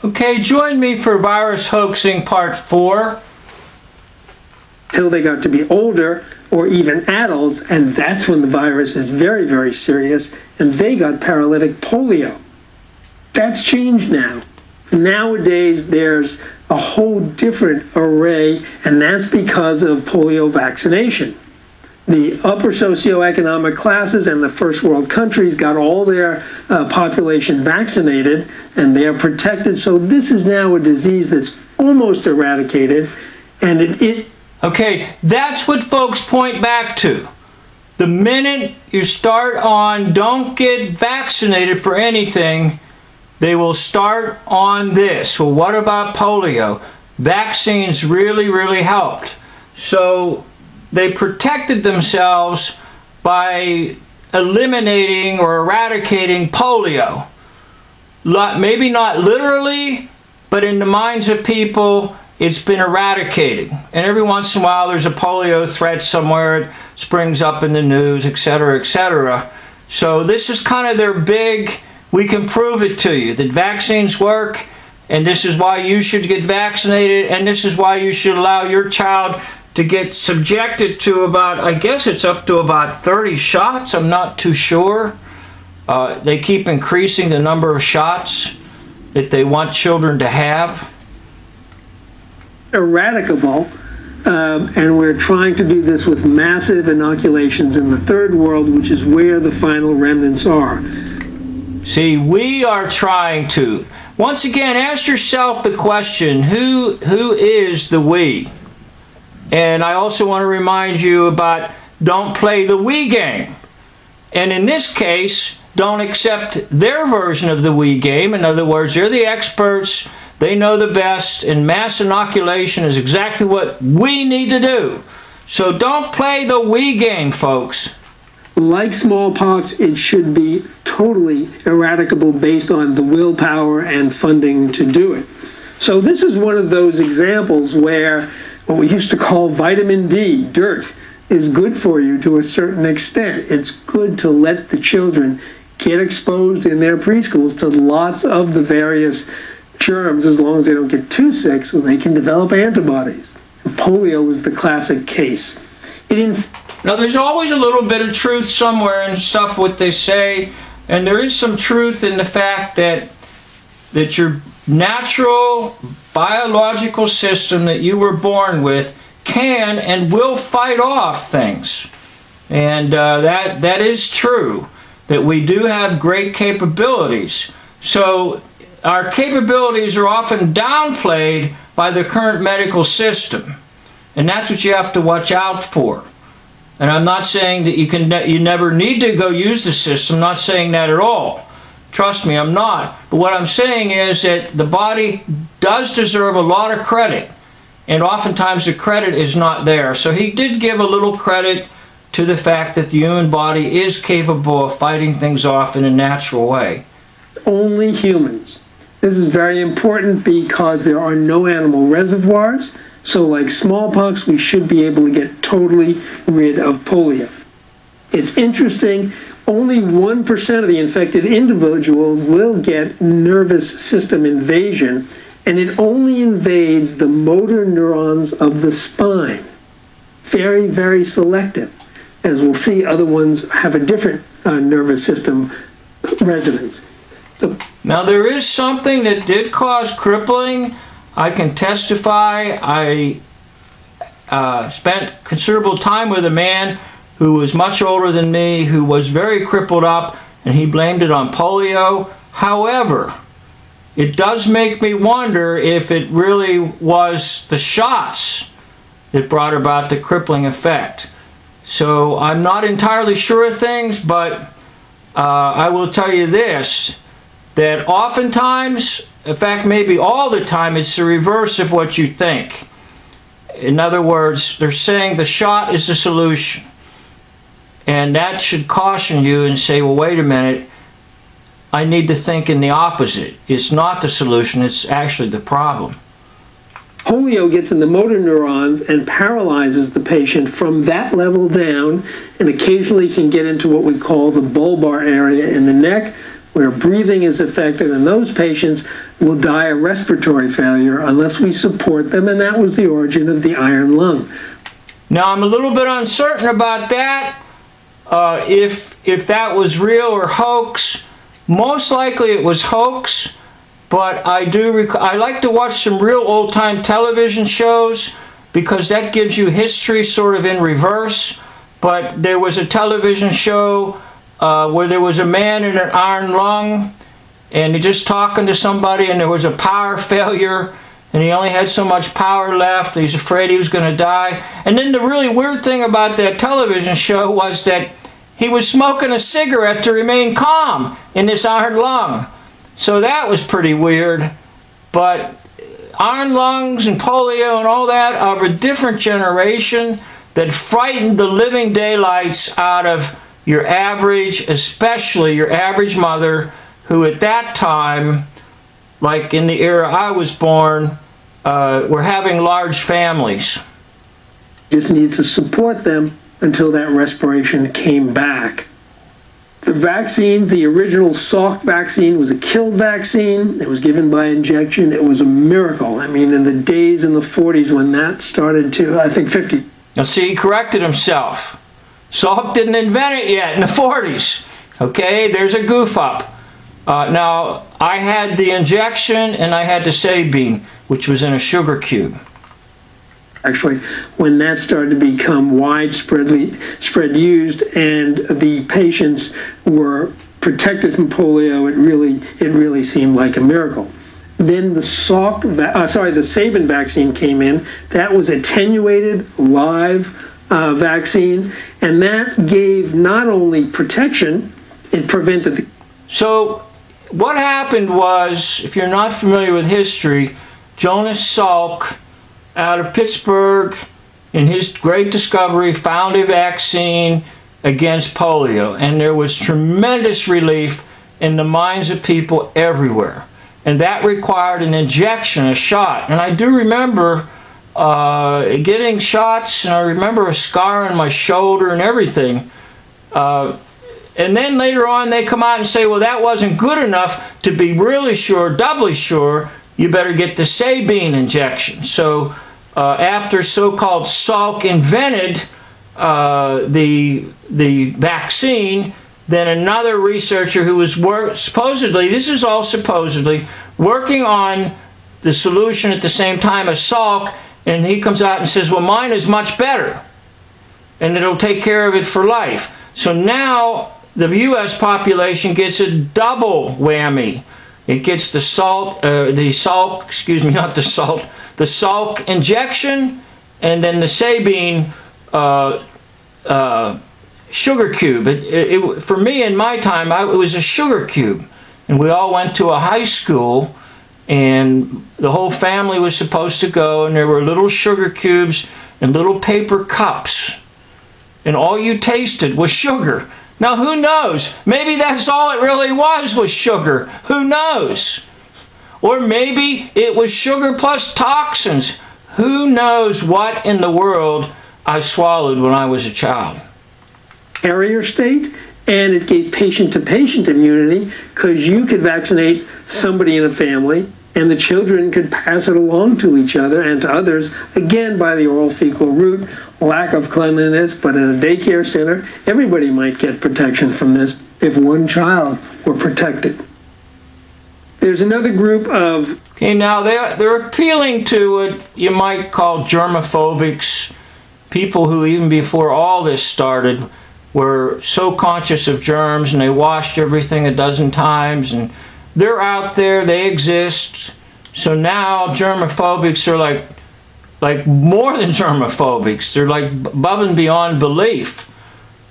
Okay, join me for Virus Hoaxing Part 4. Till they got to be older or even adults, and that's when the virus is very, very serious, and they got paralytic polio. That's changed now. Nowadays, there's a whole different array, and that's because of polio vaccination. The upper socioeconomic classes and the first world countries got all their population vaccinated, and they are protected. So this is now a disease that's almost eradicated, and it Okay, that's what folks point back to. The minute you start on don't get vaccinated for anything, they will start on this. Well, what about polio? Vaccines really helped. So they protected themselves by eliminating or eradicating polio. Maybe not literally, but in the minds of people, it's been eradicated. And every once in a while, there's a polio threat somewhere. It springs up in the news, etc., etc. So this is kind of their big, we can prove it to you, that vaccines work, and this is why you should get vaccinated, and this is why you should allow your child to get subjected to about, I guess it's up to about 30 shots. I'm not too sure. They keep increasing the number of shots that they want children to have. Eradicable, and we're trying to do this with massive inoculations in the third world, which is where the final remnants are. See, we are trying to. Once again, ask yourself the question, who is the we? And I also want to remind you about don't play the we game. And in this case, don't accept their version of the we game. In other words, they're the experts. They know the best, and mass inoculation is exactly what we need to do. So don't play the we game, folks. Like smallpox, it should be totally eradicable based on the willpower and funding to do it. So this is one of those examples where what we used to call vitamin D, dirt, is good for you to a certain extent. It's good to let the children get exposed in their preschools to lots of the various germs, as long as they don't get too sick, so they can develop antibodies. Polio is the classic case. Now, there's always a little bit of truth somewhere in stuff what they say, and there is some truth in the fact that your natural biological system that you were born with can and will fight off things. And that is true, that we do have great capabilities. So our capabilities are often downplayed by the current medical system, and that's what you have to watch out for. And I'm not saying that you never need to go use the system. I'm not saying that at all. Trust me, I'm not. But what I'm saying is that the body does deserve a lot of credit, and oftentimes the credit is not there. So he did give a little credit to the fact that the human body is capable of fighting things off in a natural way. Only humans. This is very important because there are no animal reservoirs. So like smallpox, we should be able to get totally rid of polio. It's interesting, only 1% of the infected individuals will get nervous system invasion, and it only invades the motor neurons of the spine. Very, very selective. As we'll see, other ones have a different nervous system resonance. Now, there is something that did cause crippling. I can testify. I spent considerable time with a man who was much older than me, who was very crippled up, and he blamed it on polio. However, it does make me wonder if it really was the shots that brought about the crippling effect. So I'm not entirely sure of things, but I will tell you this, that oftentimes, in fact maybe all the time, it's the reverse of what you think. In other words, they're saying the shot is the solution. And that should caution you and say, well, wait a minute, I need to think in the opposite. It's not the solution, it's actually the problem. Polio gets in the motor neurons and paralyzes the patient from that level down, and occasionally can get into what we call the bulbar area in the neck, where breathing is affected, and those patients will die of respiratory failure unless we support them, and that was the origin of the iron lung. Now, I'm a little bit uncertain about that, if that was real or hoax. Most likely it was hoax, but I like to watch some real old-time television shows because that gives you history sort of in reverse. But there was a television show where there was a man in an iron lung, and he just talking to somebody, and there was a power failure, and he only had so much power left. He's afraid he was going to die. And then the really weird thing about that television show was that he was smoking a cigarette to remain calm in this iron lung. So that was pretty weird. But iron lungs and polio and all that are a different generation that frightened the living daylights out of your average, especially your average mother, who at that time, like in the era I was born, were having large families. Just need to support them until that respiration came back. The vaccine, the original Salk vaccine, was a kill vaccine. It was given by injection. It was a miracle. I mean, in the days in the 40s when that started to, I think 50. Now see, he corrected himself. Salk didn't invent it yet in the 40s. Okay, there's a goof up. Now, I had the injection and I had the Sabine, which was in a sugar cube. Actually, when that started to become spread used and the patients were protected from polio, it really seemed like a miracle. Then the the Sabin vaccine came in. That was attenuated live vaccine, and that gave not only protection, it prevented the... So what happened was, if you're not familiar with history, Jonas Salk out of Pittsburgh, in his great discovery, found a vaccine against polio, and there was tremendous relief in the minds of people everywhere. And that required an injection, a shot. And I do remember getting shots, and I remember a scar on my shoulder and everything. And then later on they come out and say, well, that wasn't good enough to be really sure, doubly sure, you better get the Sabine injection. So after so-called Salk invented the vaccine, then another researcher who was supposedly, this is all supposedly, working on the solution at the same time as Salk, and he comes out and says, well, mine is much better, and it'll take care of it for life. So now the U.S. population gets a double whammy. It gets the Salk injection, and then the Sabine sugar cube. For me, in my time, it was a sugar cube. And we all went to a high school, and the whole family was supposed to go, and there were little sugar cubes and little paper cups. And all you tasted was sugar. Now, who knows? Maybe that's all it really was sugar. Who knows? Or maybe it was sugar plus toxins. Who knows what in the world I swallowed when I was a child? Carrier state, and it gave patient-to-patient immunity because you could vaccinate somebody in a family and the children could pass it along to each other and to others, again by the oral fecal route. Lack of cleanliness, but in a daycare center, everybody might get protection from this if one child were protected. There's another group of... Okay, now they're appealing to what you might call germophobics, people who even before all this started were so conscious of germs and they washed everything a dozen times, and they're out there, they exist. So now germophobics are like more than germophobics. They're like above and beyond belief.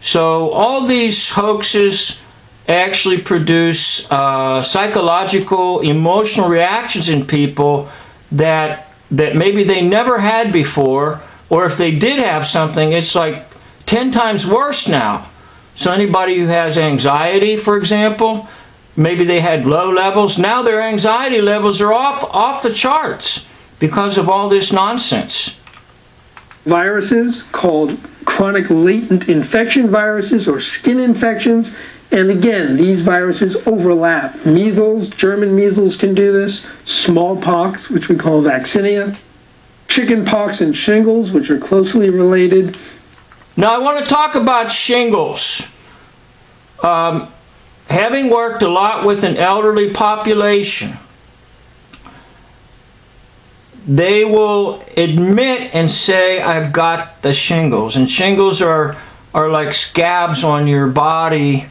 So all these hoaxes actually produce psychological, emotional reactions in people that maybe they never had before, or if they did have something, it's like 10 times worse now. So anybody who has anxiety, for example, maybe they had low levels, now their anxiety levels are off the charts because of all this nonsense. viruses called chronic latent infection viruses or skin infections. And again, these viruses overlap. Measles, German measles can do this. Smallpox, which we call vaccinia. Chickenpox and shingles, which are closely related. Now I want to talk about shingles. Having worked a lot with an elderly population, they will admit and say, I've got the shingles. And shingles are like scabs on your body,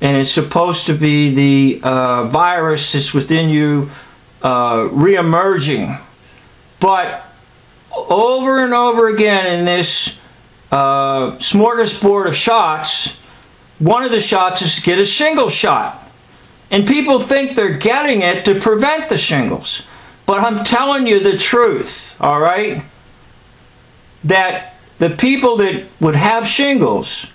and it's supposed to be the virus that's within you re-emerging. But over and over again in this smorgasbord of shots, one of the shots is to get a shingles shot. And people think they're getting it to prevent the shingles. But I'm telling you the truth, all right? That the people that would have shingles,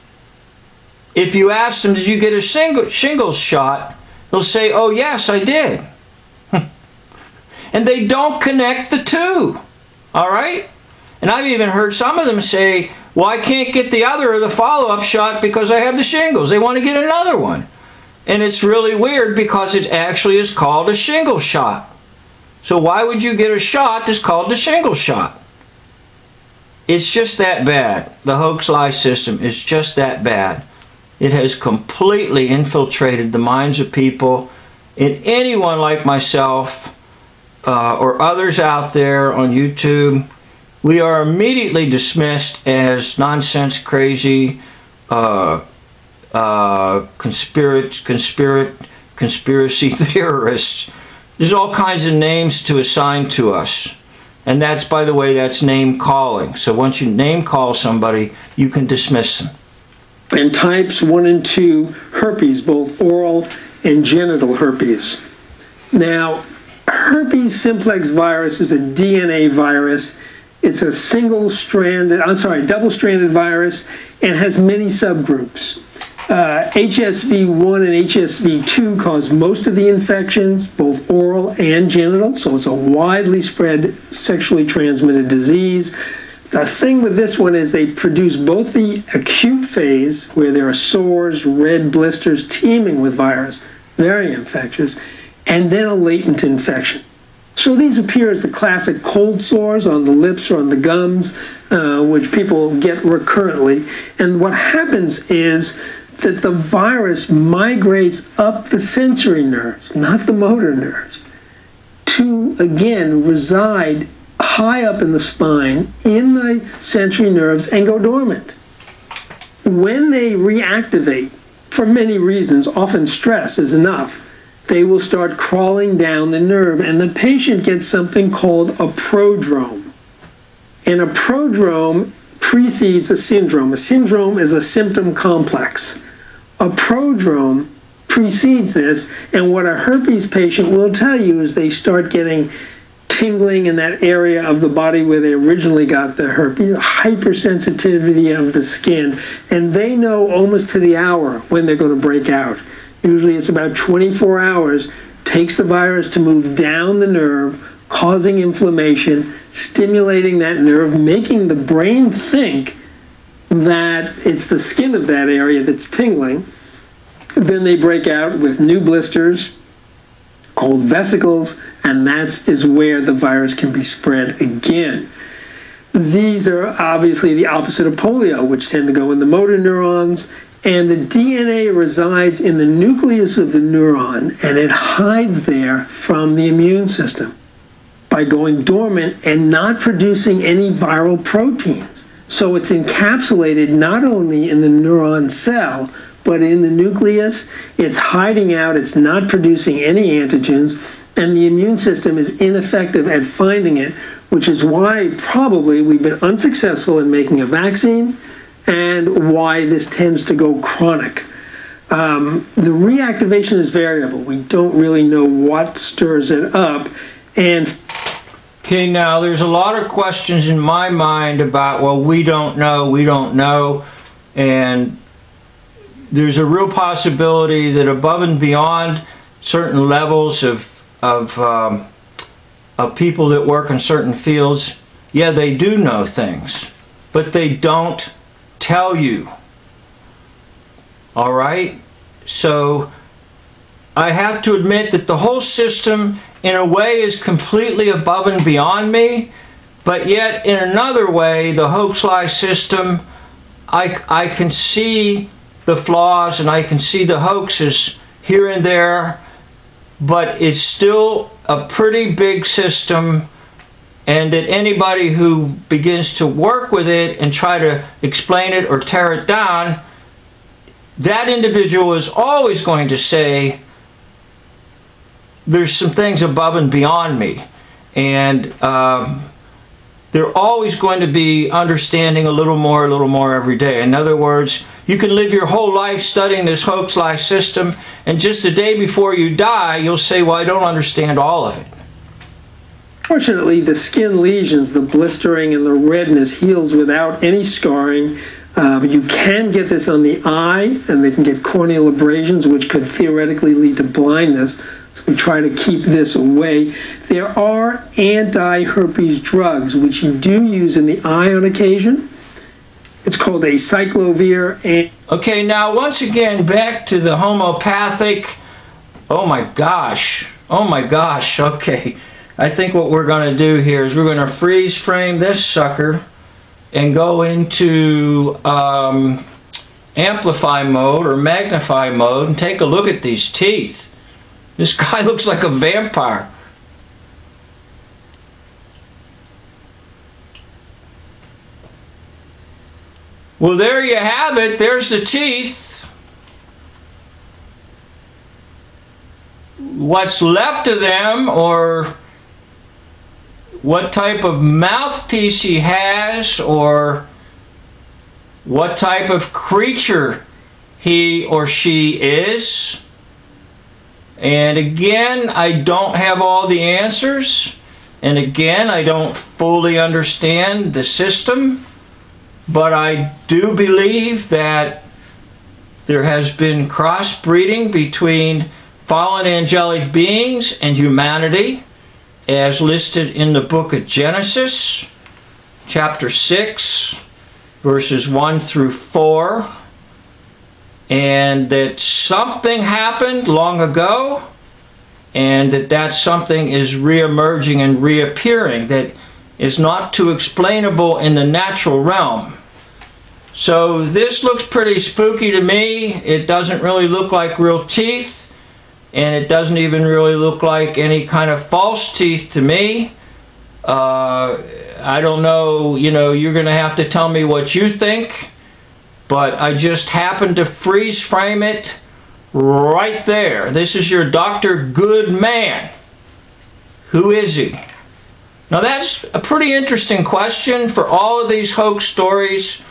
if you ask them, did you get a shingles shot? They'll say, oh yes, I did. And they don't connect the two, all right? And I've even heard some of them say, well, I can't get the other or the follow-up shot because I have the shingles. They want to get another one. And it's really weird because it actually is called a shingles shot. So why would you get a shot that's called the shingles shot? It's just that bad. The hoax lie system is just that bad. It has completely infiltrated the minds of people. And anyone like myself or others out there on YouTube, we are immediately dismissed as nonsense, crazy, conspiracy theorists. There's all kinds of names to assign to us. And that's, by the way, that's name calling. So once you name call somebody, you can dismiss them. And types 1 and 2 herpes, both oral and genital herpes. Now, herpes simplex virus is a DNA virus. It's a double-stranded virus and has many subgroups. HSV1 and HSV2 cause most of the infections, both oral and genital, so it's a widely spread sexually transmitted disease. The thing with this one is they produce both the acute phase, where there are sores, red blisters teeming with virus, very infectious, and then a latent infection. So these appear as the classic cold sores on the lips or on the gums, which people get recurrently. And what happens is that the virus migrates up the sensory nerves, not the motor nerves, to, again, reside high up in the spine, in the sensory nerves, and go dormant. When they reactivate, for many reasons, often stress is enough, they will start crawling down the nerve, and the patient gets something called a prodrome. And a prodrome precedes a syndrome. A syndrome is a symptom complex. A prodrome precedes this, and what a herpes patient will tell you is they start getting tingling in that area of the body where they originally got the herpes, hypersensitivity of the skin, and they know almost to the hour when they're going to break out. Usually it's about 24 hours, takes the virus to move down the nerve, causing inflammation, stimulating that nerve, making the brain think that it's the skin of that area that's tingling. Then they break out with new blisters called vesicles, and that is where the virus can be spread again. These are obviously the opposite of polio, which tend to go in the motor neurons, and the DNA resides in the nucleus of the neuron, and it hides there from the immune system by going dormant and not producing any viral proteins. So it's encapsulated not only in the neuron cell, but in the nucleus. It's hiding out, it's not producing any antigens, and the immune system is ineffective at finding it, which is why probably we've been unsuccessful in making a vaccine and why this tends to go chronic. The reactivation is variable. We don't really know what stirs it up. And okay, now there's a lot of questions in my mind about, well, we don't know, and there's a real possibility that above and beyond certain levels of people that work in certain fields, yeah, they do know things. but they don't tell you. All right? So I have to admit that the whole system in a way is completely above and beyond me, but yet in another way, the hoax lie system, I can see the flaws and I can see the hoaxes here and there, but it's still a pretty big system, and that anybody who begins to work with it and try to explain it or tear it down, that individual is always going to say, there's some things above and beyond me. And they're always going to be understanding a little more every day. In other words, you can live your whole life studying this hoax lie system, and just the day before you die, you'll say, well, I don't understand all of it. Fortunately, the skin lesions, the blistering and the redness heals without any scarring. You can get this on the eye, and they can get corneal abrasions, which could theoretically lead to blindness. So we try to keep this away. There are anti-herpes drugs, which you do use in the eye on occasion. It's called a cyclovir. Okay, now once again, back to the homeopathic. Oh my gosh, okay. I think what we're going to do here is we're going to freeze frame this sucker and go into amplify mode or magnify mode and take a look at these teeth. This guy looks like a vampire. Well, there you have it. There's the teeth. What's left of them, or what type of mouthpiece he has, or what type of creature he or she is. And again, I don't have all the answers. And again, I don't fully understand the system. But I do believe that there has been crossbreeding between fallen angelic beings and humanity, as listed in the book of Genesis, chapter 6, verses 1 through 4, and that something happened long ago, and that something is reemerging and reappearing that is not too explainable in the natural realm. So this looks pretty spooky to me. It doesn't really look like real teeth. And it doesn't even really look like any kind of false teeth to me. I don't know, you're going to have to tell me what you think. But I just happened to freeze frame it right there. This is your Dr. Goodman. Who is he? Now that's a pretty interesting question for all of these hoax stories.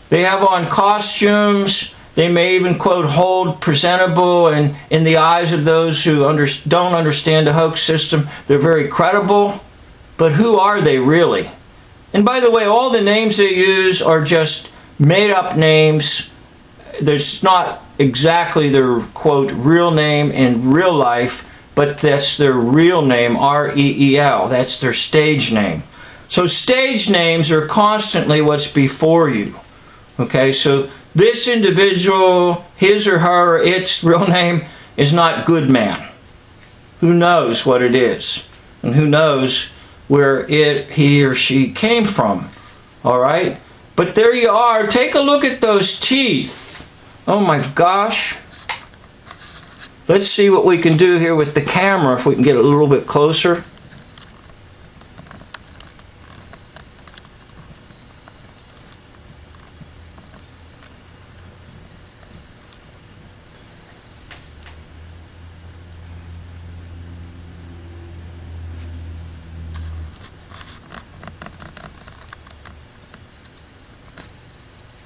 They have on costumes. They may even, quote, hold presentable, and in the eyes of those who don't understand the hoax system, they're very credible. But who are they really? And by the way, all the names they use are just made-up names. There's not exactly their, quote, real name in real life, but that's their real name, R-E-E-L. That's their stage name. So stage names are constantly what's before you. Okay, so this individual, his or her, its real name is not Goodman. Who knows what it is? And who knows where he or she came from? All right? But there you are. Take a look at those teeth. Oh my gosh. Let's see what we can do here with the camera, if we can get a little bit closer.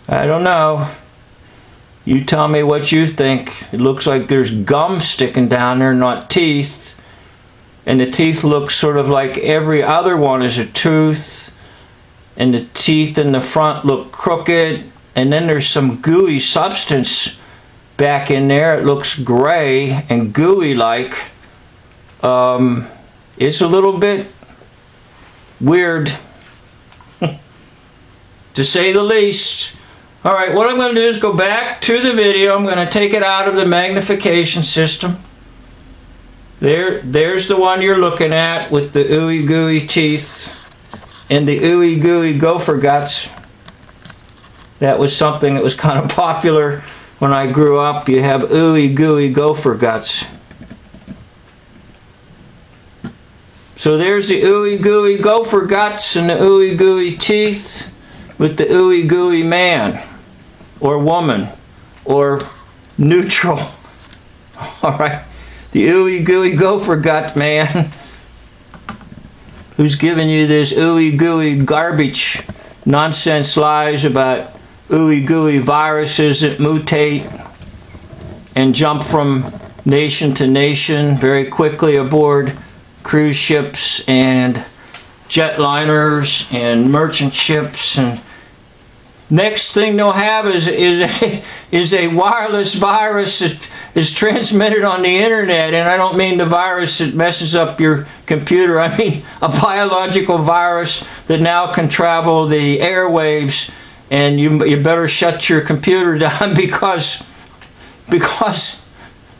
I don't know. You tell me what you think. It looks like there's gum sticking down there, not teeth. And the teeth look sort of like every other one is a tooth. And the teeth in the front look crooked. And then there's some gooey substance back in there. It looks gray and gooey-like. It's a little bit weird. to say the least. All right, what I'm going to do is go back to the video. I'm going to take it out of the magnification system. There's the one you're looking at with the ooey gooey teeth and the ooey gooey gopher guts. That was something that was kind of popular when I grew up. You have ooey gooey gopher guts. So there's the ooey gooey gopher guts and the ooey gooey teeth with the ooey gooey man or woman or neutral. All right, the ooey gooey gopher gut man who's giving you this ooey gooey garbage nonsense lies about ooey gooey viruses that mutate and jump from nation to nation very quickly aboard cruise ships and jetliners and merchant ships, and next thing they'll have is a wireless virus that is transmitted on the internet. And I don't mean the virus that messes up your computer. I mean a biological virus that now can travel the airwaves, and you better shut your computer down because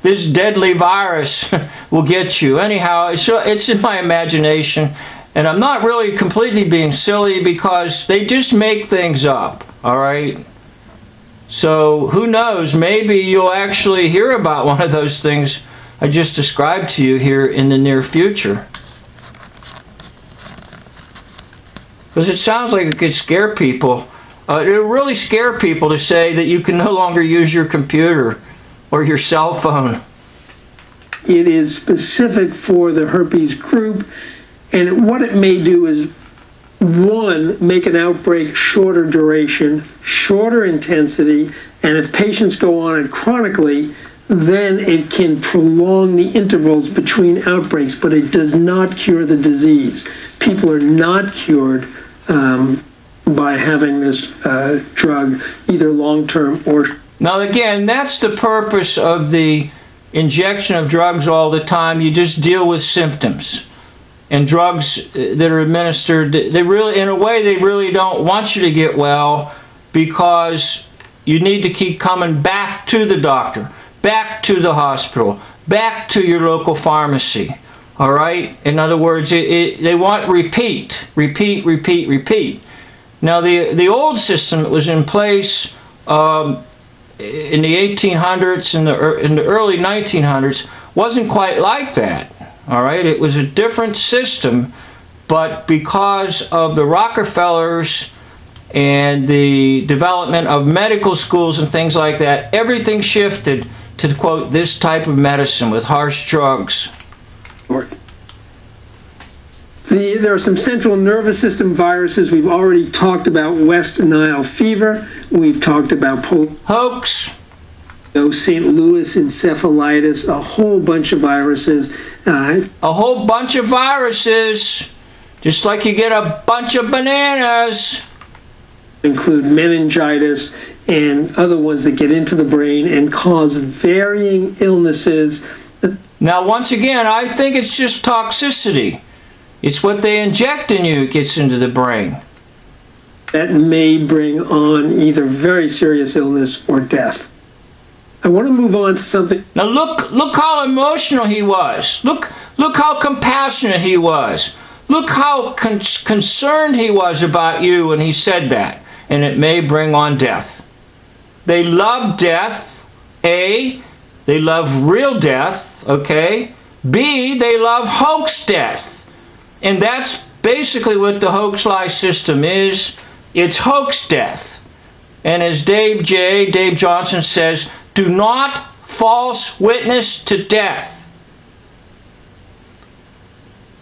this deadly virus will get you. Anyhow, so it's in my imagination, and I'm not really completely being silly because they just make things up, all right? So who knows, maybe you'll actually hear about one of those things I just described to you here in the near future. Because it sounds like it could scare people. It would really scare people to say that you can no longer use your computer or your cell phone. It is specific for the herpes group, and what it may do is, one, make an outbreak shorter duration, shorter intensity, and if patients go on it chronically, then it can prolong the intervals between outbreaks, but it does not cure the disease. People are not cured by having this drug, either long-term or... Now again, that's the purpose of the injection of drugs all the time. You just deal with symptoms. And drugs that are administered, they really, in a way, they really don't want you to get well, because you need to keep coming back to the doctor, back to the hospital, back to your local pharmacy. All right? In other words, they want repeat. Now, the old system that was in place in the 1800s and in the early 1900s wasn't quite like that. All right, it was a different system, but because of the Rockefellers and the development of medical schools and things like that, everything shifted to, quote, this type of medicine with harsh drugs. There are some central nervous system viruses. We've already talked about West Nile fever. We've talked about Hoax. St. Louis encephalitis, a whole bunch of viruses. A whole bunch of viruses, just like you get a bunch of bananas. Include meningitis and other ones that get into the brain and cause varying illnesses. Now, once again, I think it's just toxicity. It's what they inject in you that gets into the brain. That may bring on either very serious illness or death. I want to move on to something. Now look how emotional he was. Look how compassionate he was. Look how concerned he was about you when he said that. And it may bring on death. They love death. A, they love real death. Okay. B, they love hoax death. And that's basically what the hoax lie system is. It's hoax death. And as Dave Johnson says, do not false witness to death.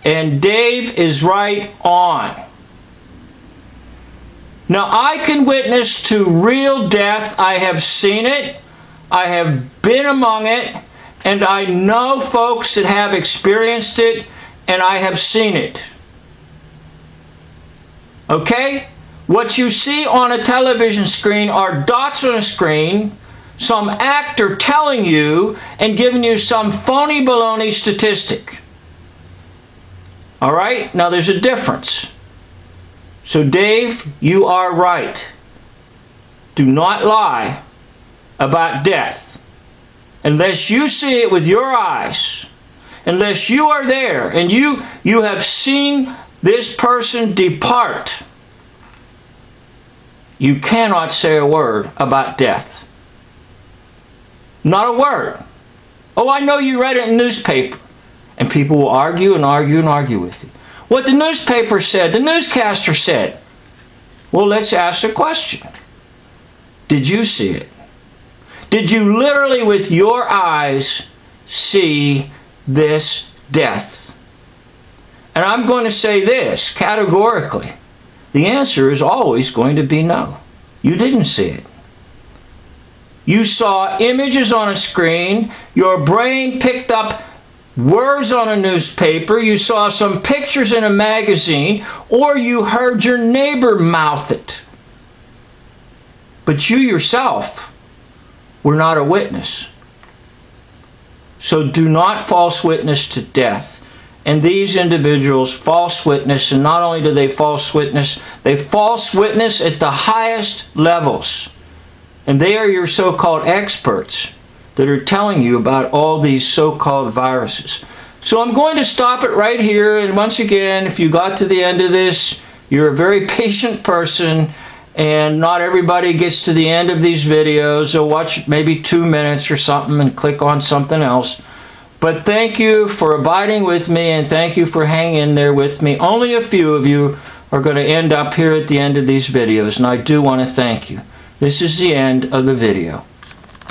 And Dave is right on. Now, I can witness to real death. I have seen it. I have been among it. And I know folks that have experienced it. And I have seen it. Okay? What you see on a television screen are dots on a screen, some actor telling you and giving you some phony baloney statistic. All right? Now there's a difference. So Dave, you are right. Do not lie about death unless you see it with your eyes, unless you are there and you have seen this person depart. You cannot say a word about death. Not a word. Oh, I know you read it in the newspaper. And people will argue and argue and argue with you. What the newspaper said, the newscaster said. Well, let's ask a question. Did you see it? Did you literally with your eyes see this death? And I'm going to say this categorically. The answer is always going to be no. You didn't see it. You saw images on a screen. Your brain picked up words on a newspaper. You saw some pictures in a magazine, or you heard your neighbor mouth it. But you yourself were not a witness. So do not false witness to death. And these individuals false witness, and not only do they false witness at the highest levels. And they are your so-called experts that are telling you about all these so-called viruses. So I'm going to stop it right here. And once again, if you got to the end of this, you're a very patient person, and not everybody gets to the end of these videos. They'll watch maybe 2 minutes or something and click on something else. But thank you for abiding with me, and thank you for hanging in there with me. Only a few of you are going to end up here at the end of these videos, and I do want to thank you. This is the end of the video.